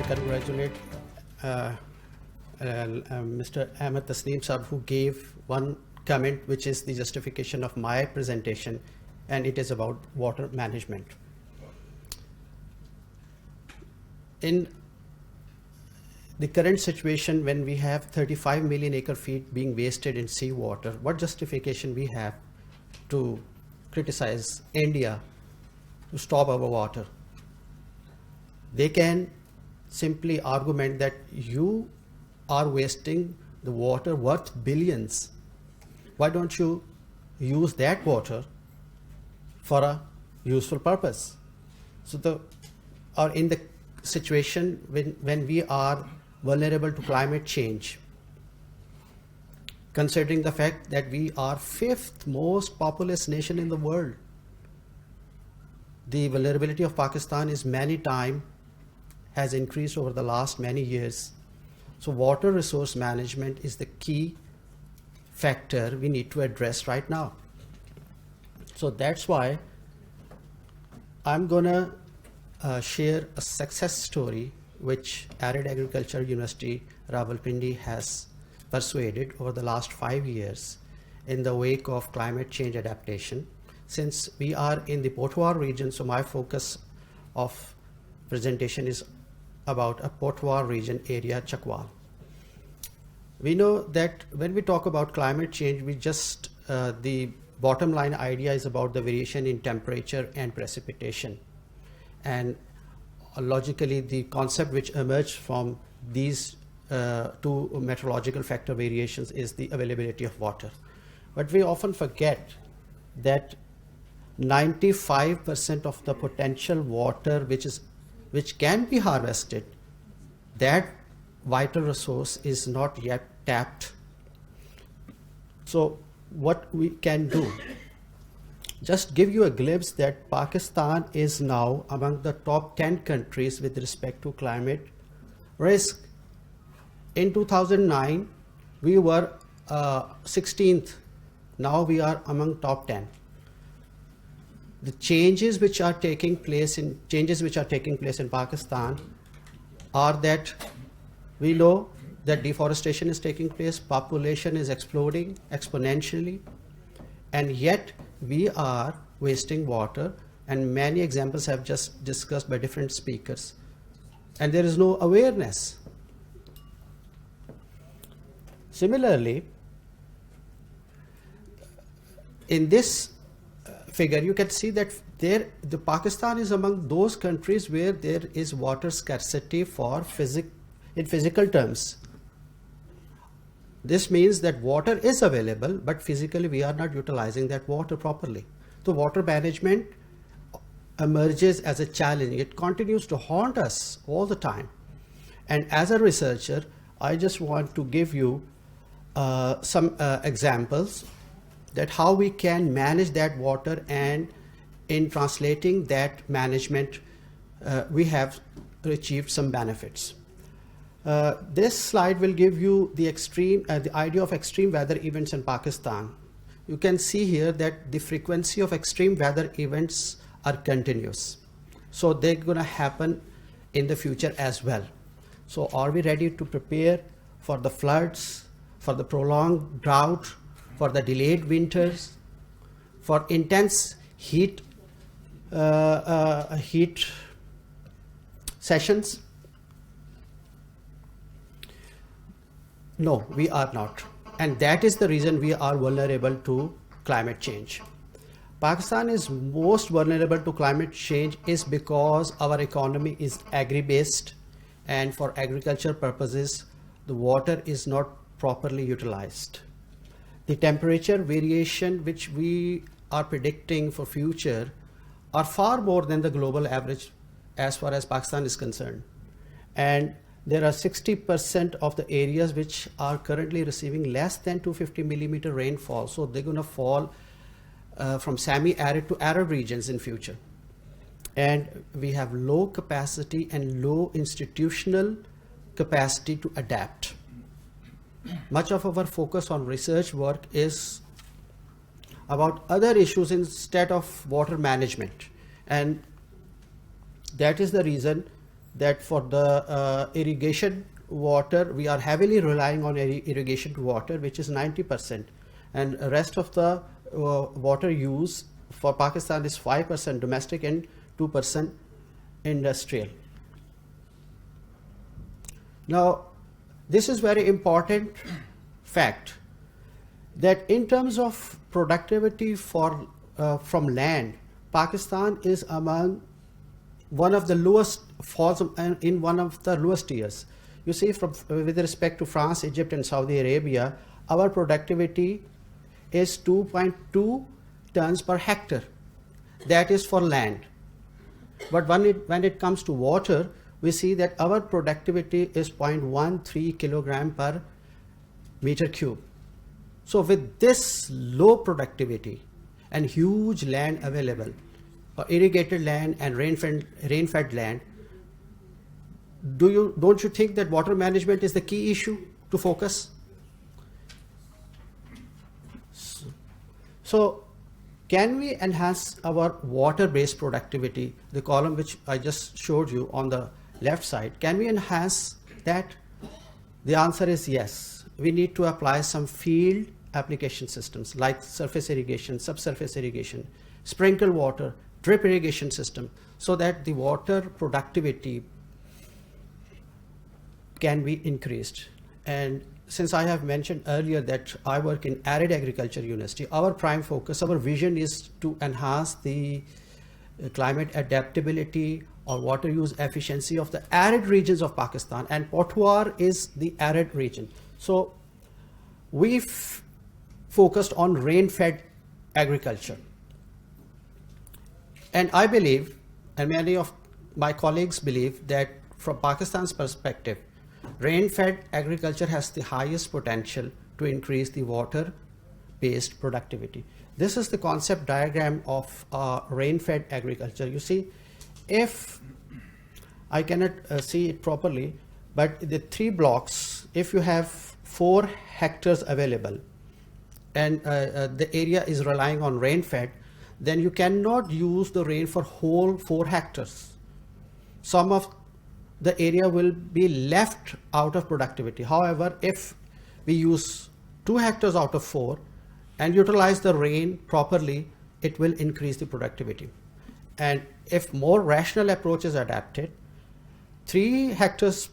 congratulate Mr. Ahmed Tasneem Sahab, who gave one comment which is the justification of my presentation, and it is about water management. In the current situation, when we have 35 million acre feet being wasted in seawater, what justification we have to criticize India to stop our water? They can simply argument that you are wasting the water worth billions. Why don't you use that water for a useful purpose? So in the situation when we are vulnerable to climate change, considering the fact that we are 5th most populous nation in the world, the vulnerability of Pakistan is many times has increased over the last many years. So water resource management is the key factor we need to address right now. So that's why I'm gonna share a success story which Arid Agriculture University Rawalpindi has persuaded over the last 5 years in the wake of climate change adaptation. Since we are in the Potwar region, so my focus of presentation is about a Potwar region area, Chakwal. We know that when we talk about climate change, we just, the bottom line idea is about the variation in temperature and precipitation. And logically, the concept which emerged from these two meteorological factor variations is the availability of water. But we often forget that 95% of the potential water which can be harvested, that vital resource is not yet tapped. So what we can do, just give you a glimpse that Pakistan is now among the top 10 countries with respect to climate risk. In 2009, we were 16th. Now we are among top 10. The changes which are taking place in Pakistan are that we know that deforestation is taking place, population is exploding exponentially, and yet we are wasting water, and many examples have just discussed by different speakers, and there is no awareness. Similarly, in this figure, you can see that the Pakistan is among those countries where there is water scarcity in physical terms. This means that water is available, but physically we are not utilizing that water properly. So water management emerges as a challenge. It continues to haunt us all the time. And as a researcher, I just want to give you some examples that how we can manage that water, and in translating that management, we have achieved some benefits. This slide will give you the idea of extreme weather events in Pakistan. You can see here that the frequency of extreme weather events are continuous. So they're gonna happen in the future as well. So are we ready to prepare for the floods, for the prolonged drought, for the delayed winters, for intense heat sessions? No, we are not. And that is the reason we are vulnerable to climate change. Pakistan is most vulnerable to climate change is because our economy is agri-based, and for agriculture purposes, the water is not properly utilized. The temperature variation which we are predicting for future are far more than the global average as far as Pakistan is concerned. And there are 60% of the areas which are currently receiving less than 250 millimeter rainfall. So they're gonna fall from semi-arid to arid regions in future. And we have low capacity and low institutional capacity to adapt. Much of our focus on research work is about other issues instead of water management. And that is the reason that for the irrigation water, we are heavily relying on irrigation water, which is 90%, and the rest of the water use for Pakistan is 5% domestic and 2% industrial. Now, this is very important fact that in terms of productivity for from land, Pakistan is among one of the lowest, falls in one of the lowest tiers. You see, from with respect to France, Egypt, and Saudi Arabia, our productivity is 2.2 tons per hectare. That is for land. But when it comes to water, we see that our productivity is 0.13 kilogram per meter cube. So with this low productivity and huge land available, irrigated land and rain-fed land, don't you think that water management is the key issue to focus? So can we enhance our water-based productivity, the column which I just showed you on the left side, can we enhance that? The answer is yes. We need to apply some field application systems like surface irrigation, subsurface irrigation, sprinkle water, drip irrigation system, so that the water productivity can be increased. And since I have mentioned earlier that I work in Arid Agriculture University, our prime focus, our vision is to enhance the climate adaptability or water use efficiency of the arid regions of Pakistan, and Potwar is the arid region. So we've focused on rain-fed agriculture. And I believe, and many of my colleagues believe, that from Pakistan's perspective, rain-fed agriculture has the highest potential to increase the water-based productivity. This is the concept diagram of rain-fed agriculture. You see, if I cannot see it properly, but the 3 blocks, if you have 4 hectares available and the area is relying on rain-fed, then you cannot use the rain for whole 4 hectares. Some of the area will be left out of productivity. However, if we use 2 hectares out of 4 and utilize the rain properly, it will increase the productivity. And if more rational approach is adapted, 3 hectares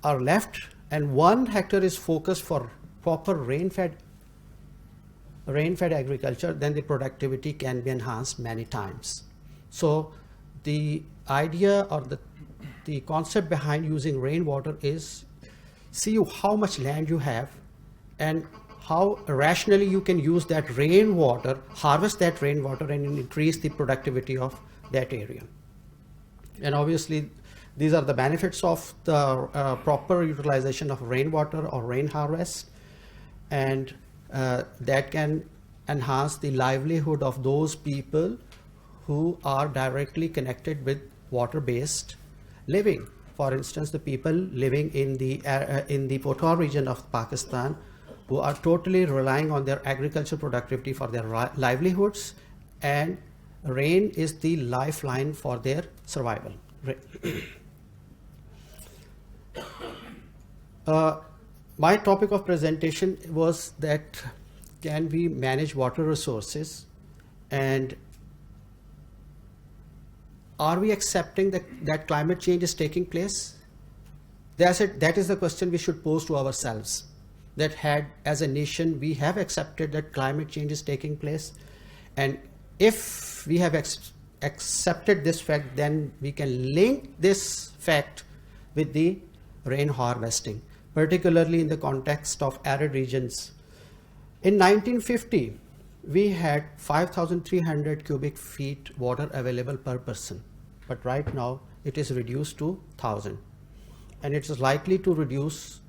are left and 1 hectare is focused for proper rain-fed agriculture, then the productivity can be enhanced many times. So the idea or the concept behind using rainwater is see how much land you have and how rationally you can use that rainwater, harvest that rainwater and increase the productivity of that area. And obviously these are the benefits of the proper utilization of rainwater or rain harvest, and that can enhance the livelihood of those people who are directly connected with water-based living. For instance, the people living in the Potwar region of Pakistan, who are totally relying on their agricultural productivity for their livelihoods, and rain is the lifeline for their survival. My topic of presentation was that can we manage water resources, and are we accepting that climate change is taking place? That is the question we should pose to ourselves. That as a nation, we have accepted that climate change is taking place, and if we have accepted this fact, then we can link this fact with the rain harvesting, particularly in the context of arid regions. In 1950, we had 5,300 cubic feet water available per person, but right now it is reduced to 1,000, and it is likely to reduce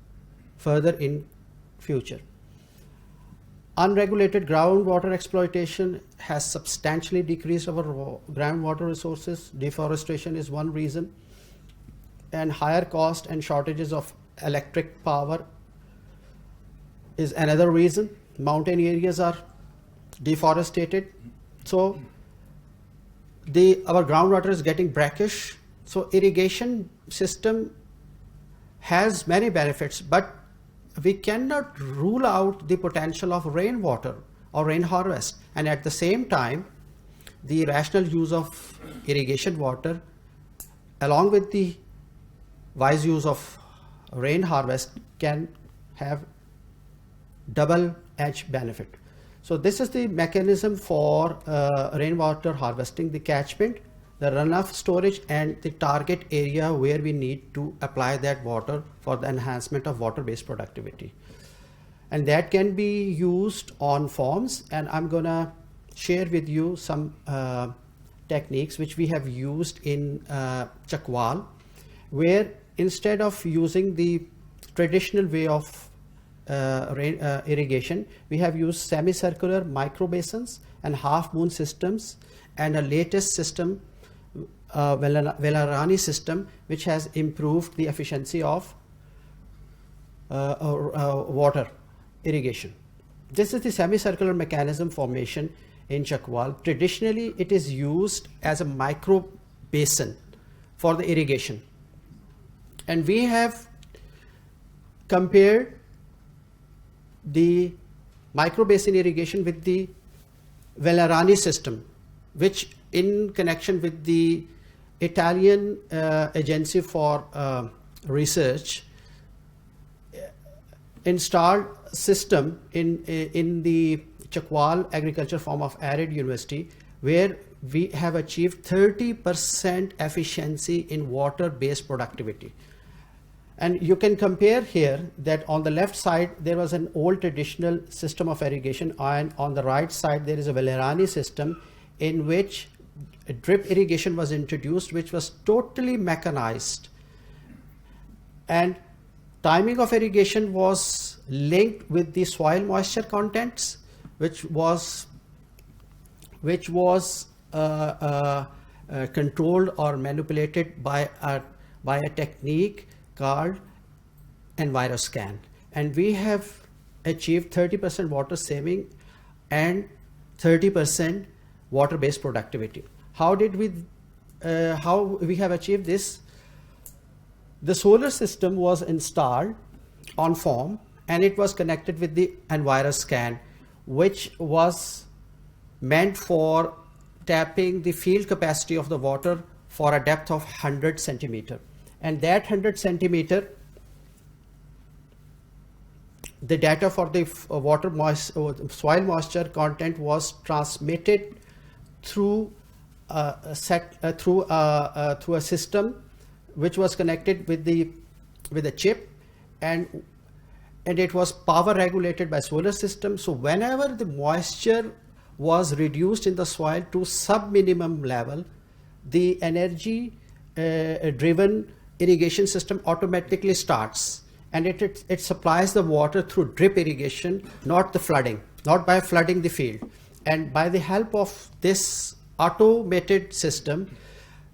further in future. Unregulated groundwater exploitation has substantially decreased our groundwater resources. Deforestation is one reason, and higher cost and shortages of electric power is another reason. Mountain areas are deforested, so our groundwater is getting brackish. So irrigation system has many benefits, but we cannot rule out the potential of rainwater or rain harvest, and at the same time the rational use of irrigation water along with the wise use of rain harvest can have double edge benefit. So this is the mechanism for rainwater harvesting: the catchment, the runoff storage, and the target area where we need to apply that water for the enhancement of water-based productivity. And that can be used on farms, and I'm gonna share with you some techniques which we have used in Chakwal, where instead of using the traditional way of irrigation, we have used semicircular micro basins and half moon systems, and a latest system, Velarani system, which has improved the efficiency of water irrigation. This is the semicircular mechanism formation in Chakwal. Traditionally, it is used as a micro basin for the irrigation, and we have compared the micro basin irrigation with the Velarani system, which in connection with the Italian Agency for Research installed system in the Chakwal Agriculture Farm of Arid University, where we have achieved 30% efficiency in water-based productivity. And you can compare here that on the left side there was an old traditional system of irrigation, and on the right side there is a Velarani system in which a drip irrigation was introduced, which was totally mechanized, and timing of irrigation was linked with the soil moisture contents, which was controlled or manipulated by a technique called EnviroScan. And we have achieved 30% water saving and 30% water-based productivity. How we have achieved this? The solar system was installed on farm, and it was connected with the EnviroScan, which was meant for tapping the field capacity of the water for a depth of 100 centimeter. And that 100 centimeter, the data for the soil moisture content was transmitted through a system which was connected with a chip, and it was power regulated by solar system. So whenever the moisture was reduced in the soil to sub-minimum level, the energy driven irrigation system automatically starts, and it supplies the water through drip irrigation, not by flooding the field. And by the help of this automated system,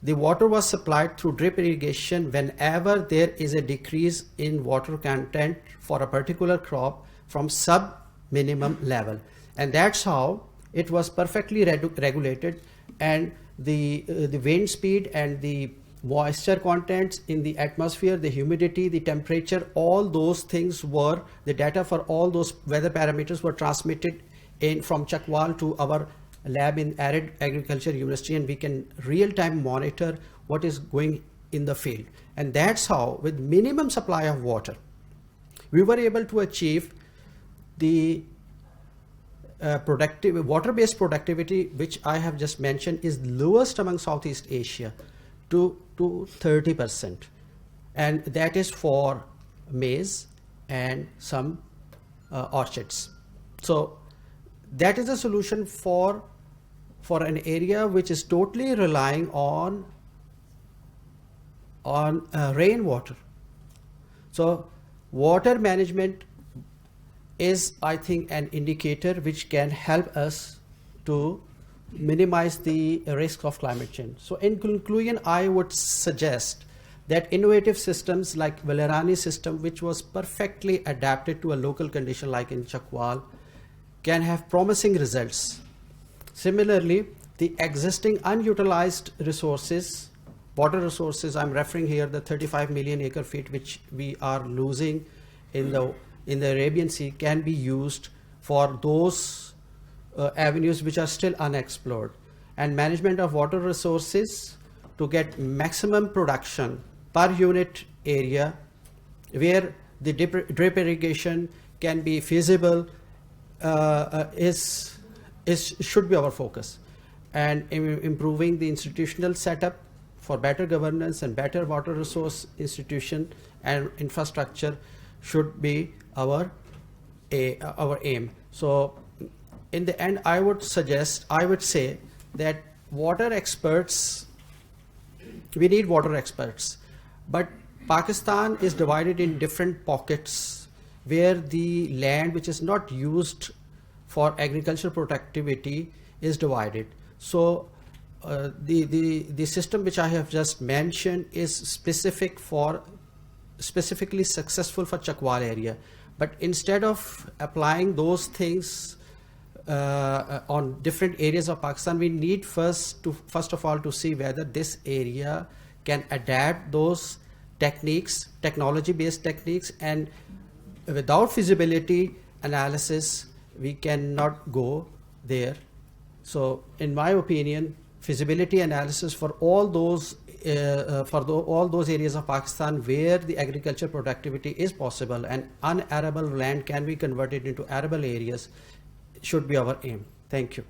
the water was supplied through drip irrigation whenever there is a decrease in water content for a particular crop from sub-minimum level. And that's how it was perfectly regulated, and the wind speed and the moisture contents in the atmosphere, the humidity, the temperature, all those things were, the data for all those weather parameters were transmitted in from Chakwal to our lab in Arid Agriculture University, and we can real-time monitor what is going in the field. And that's how, with minimum supply of water, we were able to achieve the water-based productivity, which I have just mentioned is lowest among Southeast Asia, to 30%, and that is for maize and some orchards. So that is a solution for an area which is totally relying on rainwater. So water management is, I think, an indicator which can help us to minimize the risk of climate change. So in conclusion, I would suggest that innovative systems like Velarani system, which was perfectly adapted to a local condition like in Chakwal, can have promising results. Similarly, the existing unutilized resources, water resources, I'm referring here the 35 million acre feet which we are losing in the Arabian Sea can be used for those avenues which are still unexplored. And management of water resources to get maximum production per unit area where the drip irrigation can be feasible should be our focus. And improving the institutional setup for better governance and better water resource institution and infrastructure should be our aim. So in the end, I would say that water experts, we need water experts, but Pakistan is divided in different pockets where the land which is not used for agricultural productivity is divided. So the system which I have just mentioned is specifically successful for Chakwal area. But instead of applying those things on different areas of Pakistan, we need first of all to see whether this area can adapt those techniques, technology-based techniques, and without feasibility analysis, we cannot go there. So in my opinion, feasibility analysis for all those all those areas of Pakistan where the agriculture productivity is possible and unarable land can be converted into arable areas should be our aim. Thank you.